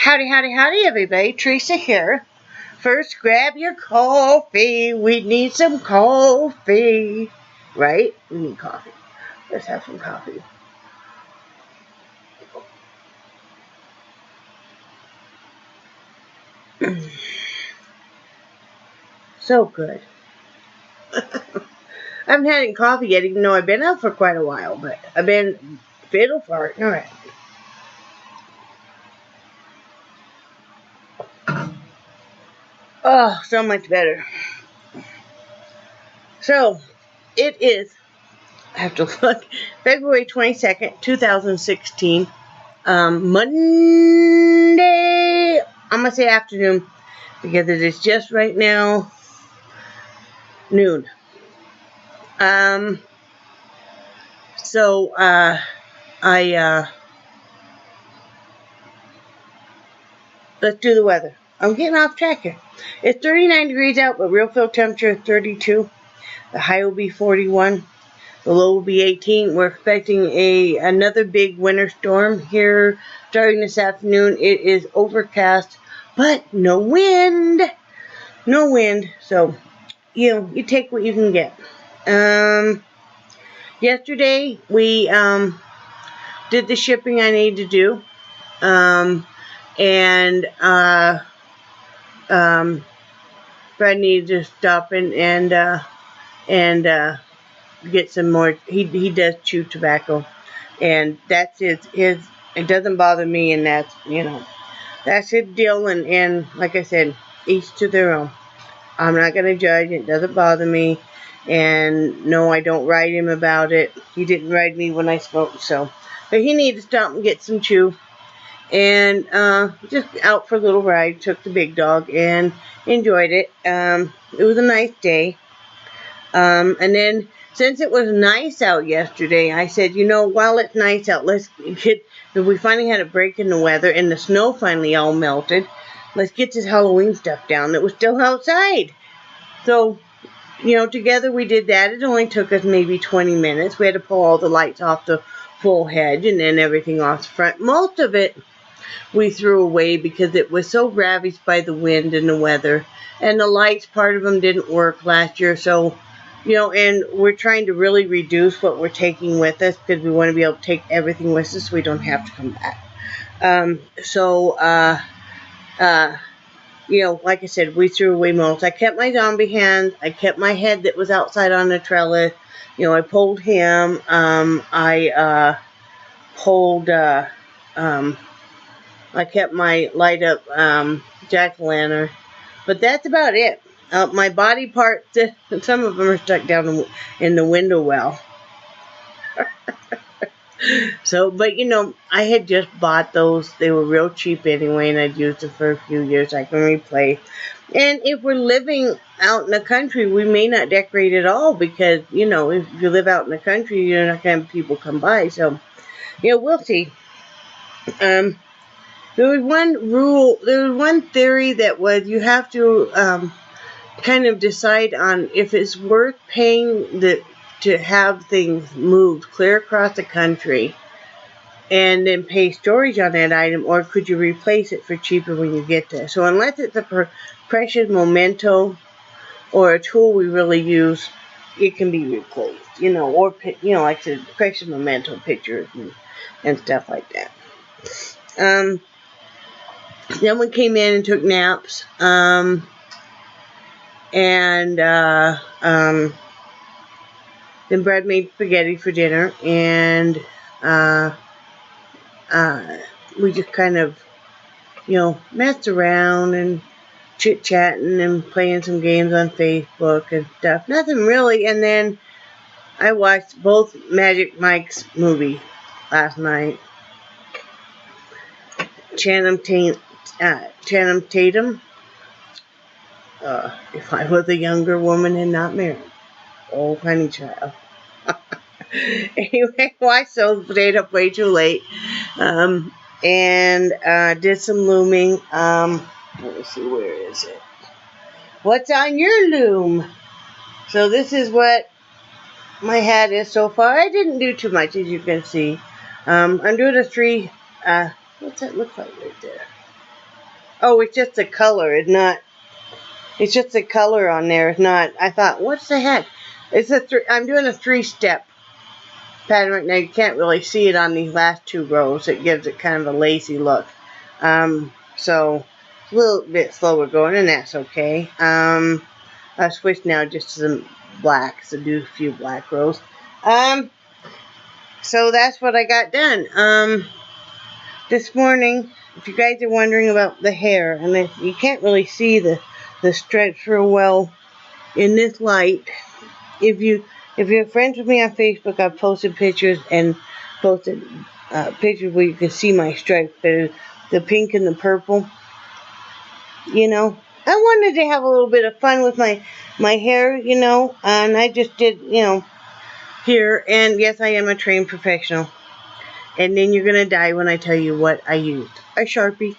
Howdy, howdy, howdy, everybody. Theresa here. First, grab your coffee. We need some coffee. Right? We need coffee. Let's have some coffee. So good. I haven't had any coffee yet, even though I've been out for quite a while, but I've been fiddle farting. All right. Oh, so much better. So, it is, I have to look, February 22nd, 2016, Monday, I'm going to say afternoon, because it is just right now, noon. Let's do the weather. I'm getting off track here. It's 39 degrees out, but real feel temperature is 32. The high will be 41. The low will be 18. We're expecting another big winter storm here starting this afternoon. It is overcast, but no wind. No wind. So, you take what you can get. Yesterday, we did the shipping I need to do. Brad needed to stop and get some more. He does chew tobacco, and that's his. It doesn't bother me, and that's his deal. And like I said, each to their own. I'm not gonna judge. It doesn't bother me, and no, I don't write him about it. He didn't write me when I smoked, so. But he needed to stop and get some chew. And just out for a little ride, took the big dog and enjoyed it. It was a nice day. And then since it was nice out yesterday, I said, while it's nice out, we finally had a break in the weather and the snow finally all melted. Let's get this Halloween stuff down. It was still outside. So, together we did that. It only took us maybe 20 minutes. We had to pull all the lights off the full hedge and then everything off the front. Most of it we threw away because it was so ravaged by the wind and the weather. And the lights, part of them didn't work last year. So, and we're trying to really reduce what we're taking with us because we want to be able to take everything with us so we don't have to come back. Like I said, we threw away most. I kept my zombie hands. I kept my head that was outside on the trellis. I pulled him. I kept my light up jack-o'-lantern. But that's about it. My body parts, some of them are stuck down in the window well. So, but I had just bought those. They were real cheap anyway, and I'd used them for a few years. I can replace. And if we're living out in the country, we may not decorate at all because, if you live out in the country, you're not going to have people come by. So, we'll see. There was one theory that was you have to kind of decide on if it's worth paying to have things moved clear across the country and then pay storage on that item, or could you replace it for cheaper when you get there? So unless it's a precious memento or a tool we really use, it can be replaced, or, like I said, precious memento pictures and stuff like that. Then we came in and took naps, then Brad made spaghetti for dinner, and we just kind of, messed around and chit-chatting and playing some games on Facebook and stuff. Nothing really. And then I watched both Magic Mike's movie last night. Channing Tatum. If I was a younger woman and not married. Oh, honey child. Anyway, watched those, stayed up way too late. And did some looming. Let me see, where is it? What's on your loom? So this is what my hat is so far. I didn't do too much, as you can see. I'm doing a 3, what's that look like right there? Oh, it's just the color. It's not. It's just the color on there. It's not. I thought, what's the heck? It's a. I'm doing a 3-step pattern right now. You can't really see it on these last 2 rows. It gives it kind of a lazy look. So it's a little bit slower going, and that's okay. I switched now just to some black, so do a few black rows. So that's what I got done. This morning, if you guys are wondering about the hair, and if you can't really see the stripes real well in this light, if you're friends with me on Facebook, I've posted pictures and posted pictures where you can see my stripes. The pink and the purple. You know, I wanted to have a little bit of fun with my hair, you know, and I just did, you know, here. And yes, I am a trained professional. And then you're gonna die when I tell you what I used. A Sharpie.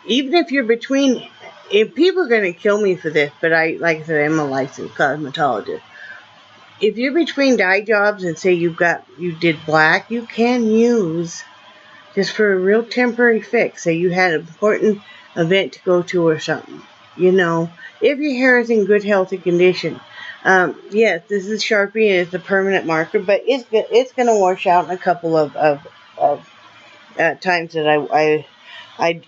Even if you're between, if people are gonna kill me for this, but like I said, I'm a licensed cosmetologist. If you're between dye jobs and say you did black, you can use just for a real temporary fix. Say you had an important event to go to or something. You know, if your hair is in good, healthy condition. Yes, this is Sharpie and it's a permanent marker, but it's going to wash out in a couple of times that I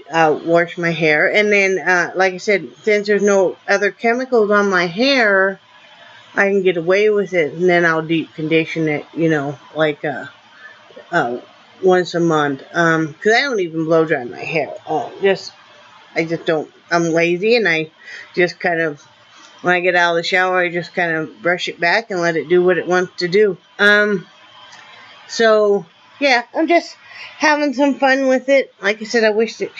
wash my hair. And then, like I said, since there's no other chemicals on my hair, I can get away with it, and then I'll deep condition it, you know, like once a month. Because I don't even blow dry my hair. I just don't. I'm lazy, and I just kind of, when I get out of the shower, I just kind of brush it back and let it do what it wants to do. So yeah, I'm just having some fun with it. Like I said, I wish it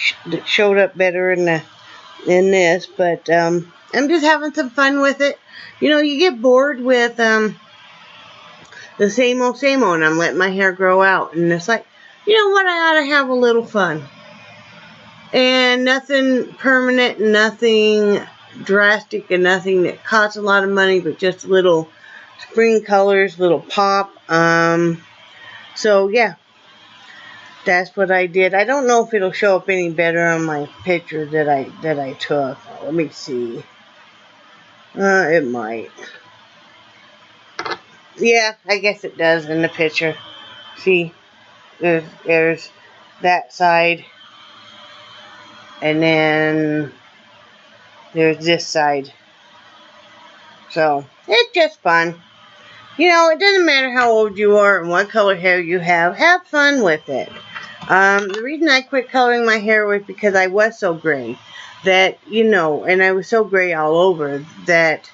showed up better in this, but I'm just having some fun with it. You know, you get bored with the same old, and I'm letting my hair grow out, and it's like, you know what, I ought to have a little fun. And nothing permanent, nothing drastic, and nothing that costs a lot of money, but just little spring colors, little pop. So yeah, that's what I did. I don't know if it'll show up any better on my picture that I took. Let me see. It might. Yeah, I guess it does in the picture. See, there's that side, and then there's this side. So it's just fun. You know, it doesn't matter how old you are and what color hair you have fun with it. The reason I quit coloring my hair was because I was so gray that, you know, and I was so gray all over that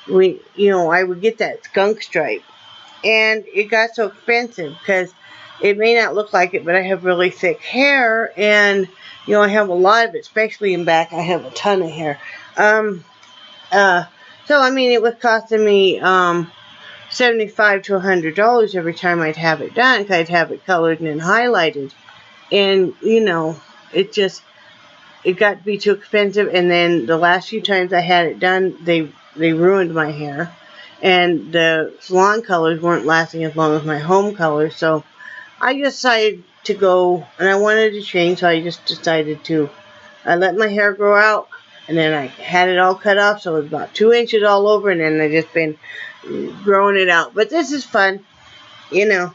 I would get that skunk stripe. And it got so expensive because it may not look like it, but I have really thick hair, and, you know, I have a lot of it, especially in back. I have a ton of hair. So, I mean, it was costing me $75 to $100 every time I'd have it done, because I'd have it colored and then highlighted. And, you know, it got to be too expensive. And then the last few times I had it done, they ruined my hair. And the salon colors weren't lasting as long as my home colors. So I decided to go, and I wanted to change, so I just decided to let my hair grow out. And then I had it all cut off, so it was about 2 inches all over, and then I just been growing it out. But this is fun, you know.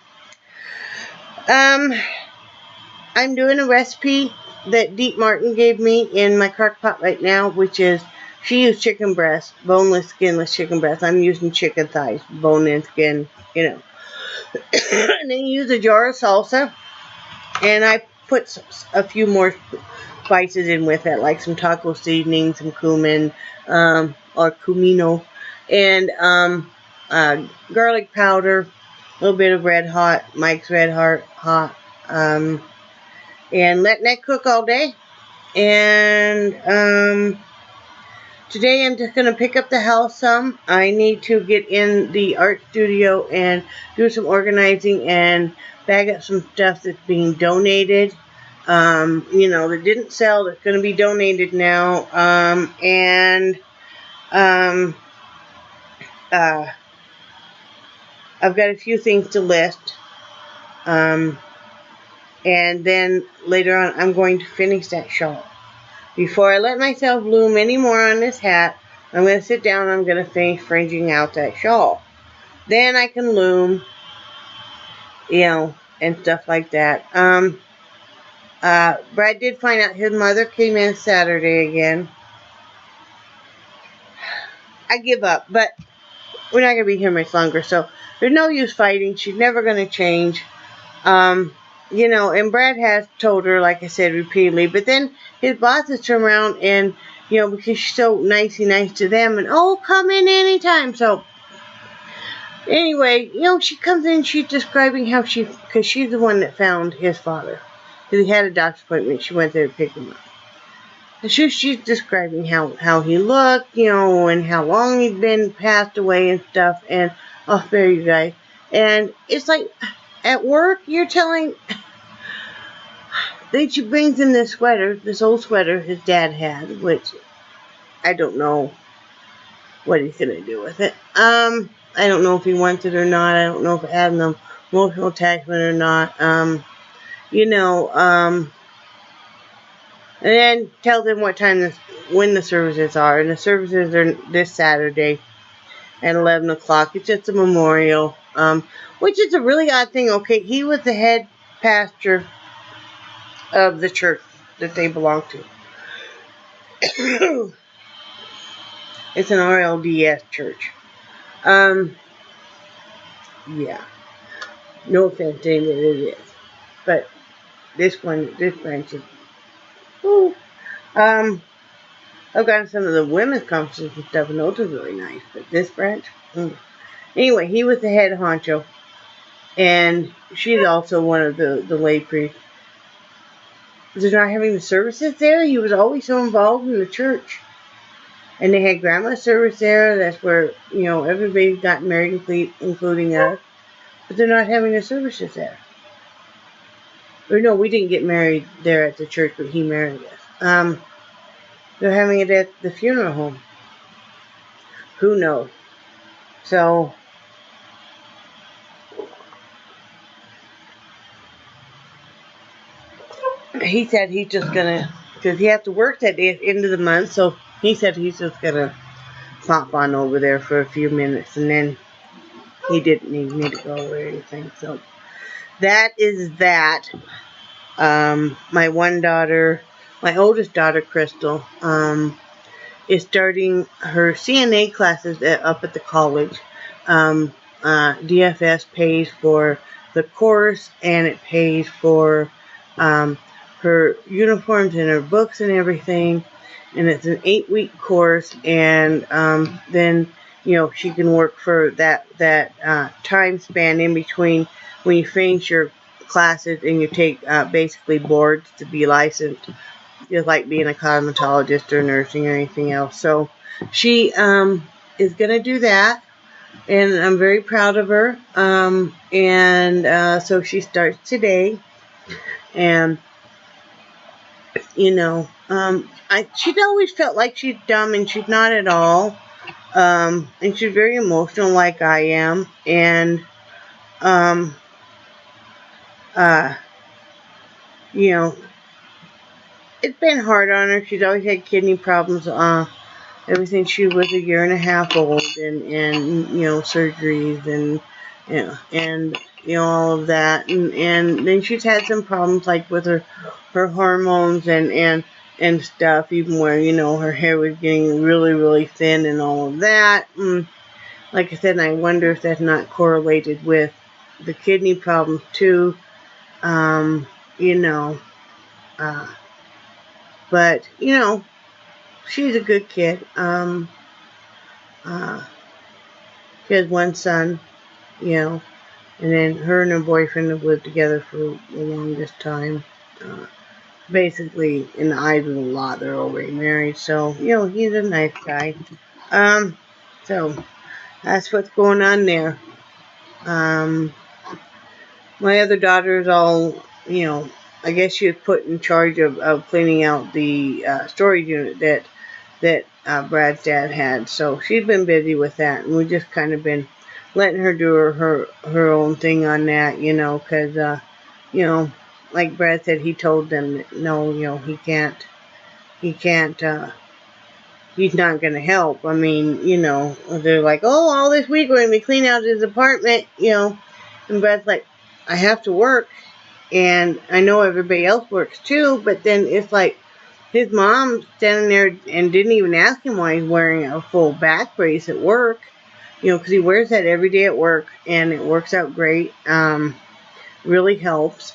I'm doing a recipe that Deep Martin gave me in my crock pot right now, which is, she used chicken breast, boneless, skinless chicken breast. I'm using chicken thighs, bone and skin, you know. And then use a jar of salsa, and I put a few more spices in with it, like some taco seasoning, some cumin, or cumino, and garlic powder, a little bit of Red Hot, Mike's Red Hot, and letting that cook all day. And today I'm just going to pick up the house some. I need to get in the art studio and do some organizing and bag up some stuff that's being donated. You know, that didn't sell, that's going to be donated now. I've got a few things to list. And then later on, I'm going to finish that shawl. Before I let myself loom any more on this hat, I'm going to sit down and I'm going to finish fringing out that shawl. Then I can loom, and stuff like that. Brad did find out his mother came in Saturday again. I give up, but we're not going to be here much longer, so there's no use fighting. She's never going to change. And Brad has told her, like I said, repeatedly, but then his bosses turn around and, because she's so nicey nice to them, and, oh, come in anytime. So, anyway, she comes in, she's describing how because she's the one that found his father. Because he had a doctor's appointment, she went there to pick him up. And she's describing how he looked, and how long he'd been passed away and stuff, and I'll spare you guys. And it's like, at work, you're telling... Then she brings him this sweater, this old sweater his dad had, which I don't know what he's going to do with it. I don't know if he wants it or not. I don't know if it has an emotional attachment or not. And then tell them when the services are. And the services are this Saturday at 11 o'clock. It's just a memorial, which is a really odd thing. Okay, he was the head pastor of the church that they belong to. It's an RLDS church. Yeah. No offense to anybody that it is. But this branch is... Ooh. I've gotten some of the women's conferences and stuff, and those are really nice. But this branch... Anyway, he was the head honcho. And she's also one of the lay priests. They're not having the services there. He was always so involved in the church. And they had grandma's service there. That's where, everybody got married, including us. But they're not having the services there. Or no, we didn't get married there at the church, but he married us. They're having it at the funeral home. Who knows? So... he said he's just gonna, because he has to work that day at the end of the month, so he said he's just gonna pop on over there for a few minutes, and then he didn't need me to go or anything. So that is that. My oldest daughter, Crystal, is starting her CNA classes up at the college. DFS pays for the course, and it pays for her uniforms and her books and everything, and it's an 8-week course, and then she can work for that time span in between when you finish your classes and you take basically boards to be licensed, just like being a cosmetologist or nursing or anything else. So she is going to do that, and I'm very proud of her. So she starts today, and she'd always felt like she's dumb, and she's not at all. And she's very emotional like I am. And, it's been hard on her. She's always had kidney problems, ever since she was a year and a half old, and surgeries and all of that. And then she's had some problems like with her hormones and stuff, even where, her hair was getting really, really thin and all of that. And like I said, I wonder if that's not correlated with the kidney problems too. But, she's a good kid. She has one son, and then her and her boyfriend have lived together for the longest time. Basically, in the eyes of the law, they're already married. So, he's a nice guy. So, that's what's going on there. My other daughter is all, I guess she was put in charge of cleaning out the storage unit that Brad's dad had. So, she's been busy with that. And we've just kind of been letting her do her own thing on that, because, like Brad said, he told them that no, he can't, he's not going to help. I mean, they're like, oh, all this week we're going to be cleaning out his apartment, and Brad's like, I have to work, and I know everybody else works too, but then it's like, his mom standing there and didn't even ask him why he's wearing a full back brace at work, because he wears that every day at work, and it works out great, really helps,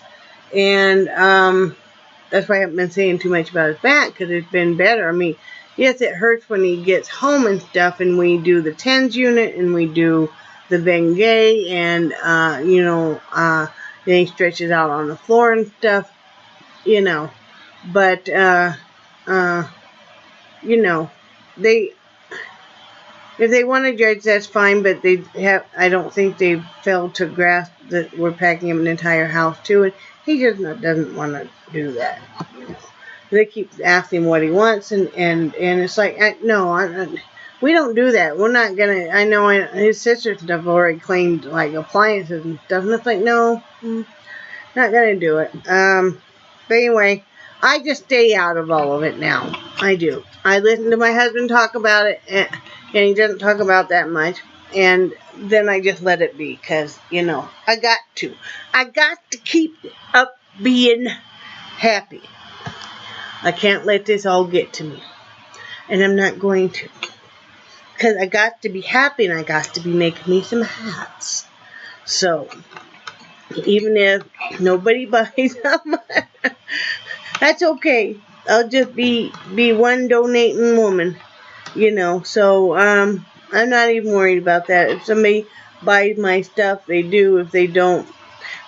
and that's why I haven't been saying too much about his back, because it's been better. I mean, yes, it hurts when he gets home and stuff, and we do the TENS unit, and we do the Bengay, and, then he stretches out on the floor and stuff, but, they, if they want to judge, that's fine, but I don't think they failed to grasp that we're packing him an entire house too, and he just doesn't want to do that, They keep asking what he wants, and it's like, we don't do that. We're not gonna, I know his sisters have already claimed, like, appliances and stuff, and it's like, no, not gonna do it. But anyway, I just stay out of all of it now. I do. I listen to my husband talk about it, and he doesn't talk about that much, and then I just let it be, because, I got to keep up being happy. I can't let this all get to me, and I'm not going to, because I got to be happy, and I got to be making me some hats. So, even if nobody buys them, that's okay. I'll just be one donating woman, so, I'm not even worried about that. If somebody buys my stuff, they do. If they don't.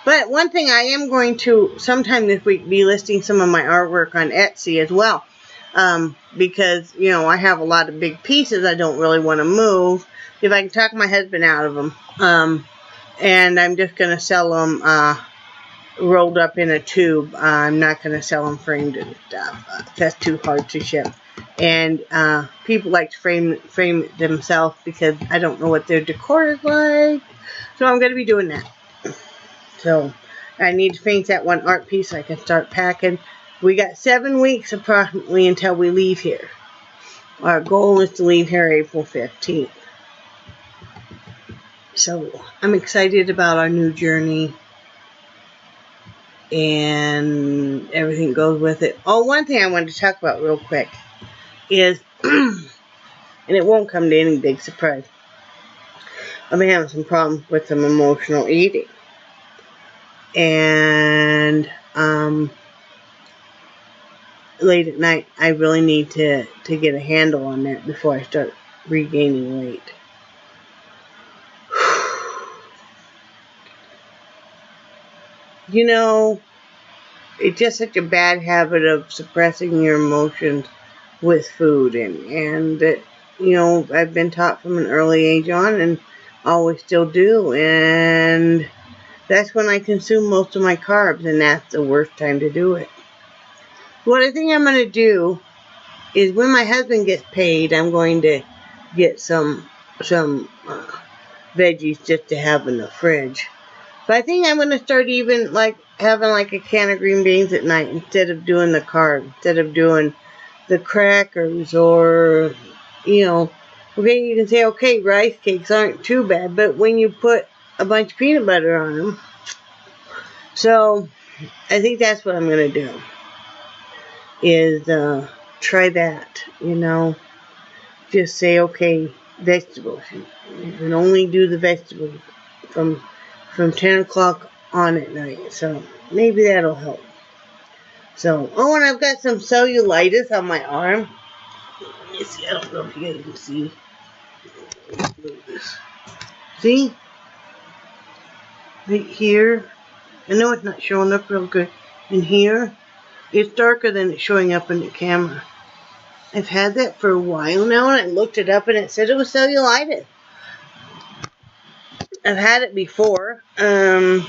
But one thing I am going to, sometime this week, be listing some of my artwork on Etsy as well. Because, I have a lot of big pieces I don't really want to move. If I can talk my husband out of them. And I'm just going to sell them rolled up in a tube. I'm not going to sell them framed and stuff. That's too hard to ship. And people like to frame it themselves because I don't know what their decor is like. So I'm going to be doing that. So I need to finish that one art piece so I can start packing. We got 7 weeks approximately until we leave here. Our goal is to leave here April 15th. So I'm excited about our new journey. And everything goes with it. Oh, one thing I wanted to talk about real quick is, and it won't come to any big surprise, I've been having some problems with some emotional eating. And late at night, I really need to get a handle on that before I start regaining weight. It's just such a bad habit of suppressing your emotions with food, and I've been taught from an early age on, and always still do, and that's when I consume most of my carbs, and that's the worst time to do it. What I think I'm going to do is when my husband gets paid, I'm going to get some veggies just to have in the fridge. But I think I'm going to start even having a can of green beans at night instead of doing the carb, instead of doing the crackers or, okay, you can say, okay, rice cakes aren't too bad, but when you put a bunch of peanut butter on them. So I think that's what I'm going to do, is try that, just say, okay, vegetables. You can only do the vegetables from 10 o'clock on at night. So maybe that'll help. So, oh, and I've got some cellulitis on my arm. Let me see. I don't know if you guys can see. Move this. See? Right here. I know it's not showing up real good. In here, it's darker than it's showing up in the camera. I've had that for a while now, and I looked it up, and it said it was cellulitis. I've had it before. I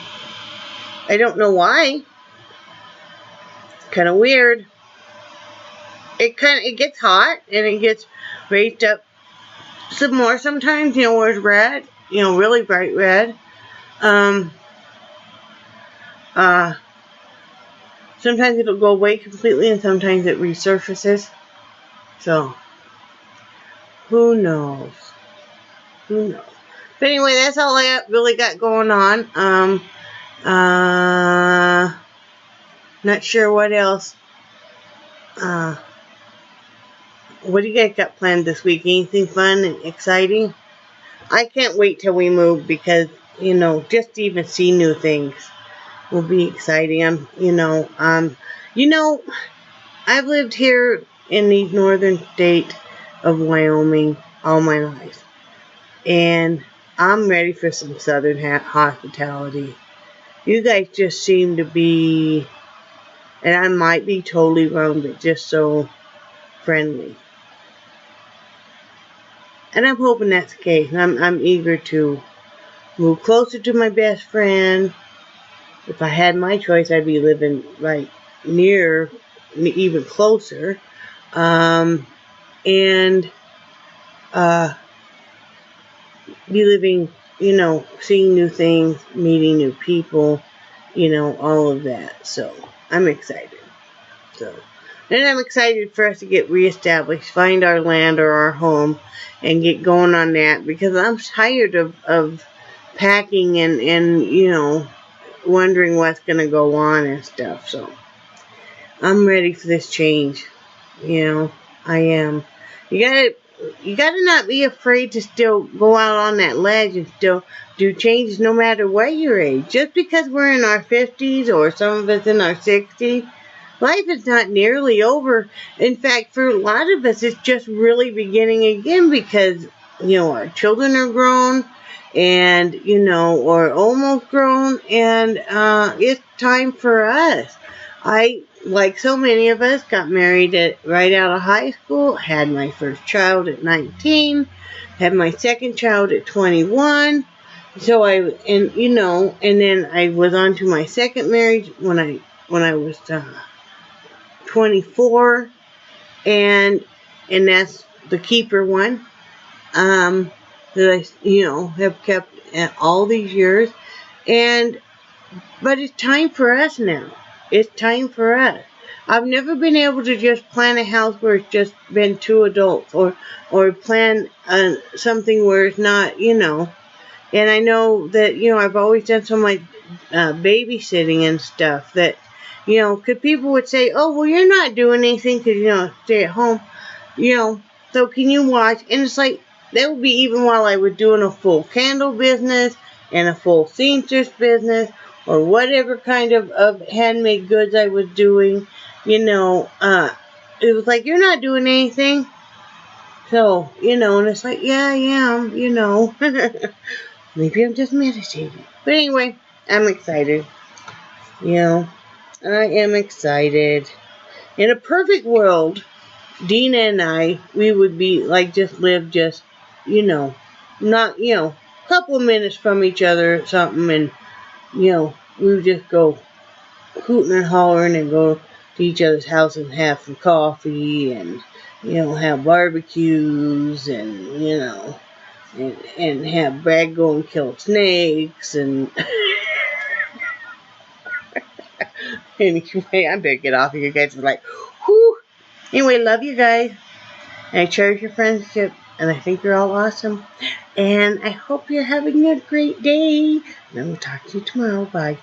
don't know why. Kind of weird. It gets hot, and it gets raised up some more sometimes, where it's red, really bright red. sometimes it'll go away completely and sometimes it resurfaces. So, who knows? Who knows? But anyway, that's all I really got going on. Not sure what else. What do you guys got planned this week? Anything fun and exciting? I can't wait till we move because, just to even see new things will be exciting. I've lived here in the northern state of Wyoming all my life. And I'm ready for some southern hospitality. You guys just seem to be, and I might be totally wrong, but just so friendly. And I'm hoping that's the case. I'm eager to move closer to my best friend. If I had my choice, I'd be living right near, even closer. And be living, seeing new things, meeting new people, all of that. So, I'm excited. And I'm excited for us to get reestablished, find our land or our home, and get going on that, because I'm tired of packing and wondering what's going to go on and stuff. So, I'm ready for this change. I am. You gotta not be afraid to still go out on that ledge and still do changes no matter what your age. Just because we're in our 50s or some of us in our 60s, life is not nearly over. In fact, for a lot of us, it's just really beginning again because, our children are grown and, or almost grown, and it's time for us. Like so many of us, got married right out of high school, had my first child at 19, had my second child at 21. So and then I was on to my second marriage when I was 24, and that's the keeper one that I have kept all these years, but it's time for us now. It's time for us. I've never been able to just plan a house where it's just been two adults, or plan something where it's not, and I know that, I've always done so much babysitting and stuff that, because people would say, oh, well, you're not doing anything because, stay at home, so can you watch? And it's like, that would be even while I was doing a full candle business and a full seamstress business, or whatever kind of handmade goods I was doing, it was like, you're not doing anything. So, and it's like, yeah, I am, maybe I'm just meditating. But anyway, I'm excited. I am excited. In a perfect world, Dina and I, we would be like, live, not, a couple of minutes from each other or something, and we would just go hooting and hollering and go to each other's house and have some coffee and, have barbecues and, and have Brad go and kill snakes and anyway, I better get off of you guys. Like, whew. Anyway, love you guys. And I cherish your friendship. And I think you're all awesome. And I hope you're having a great day. And I will talk to you tomorrow. Bye.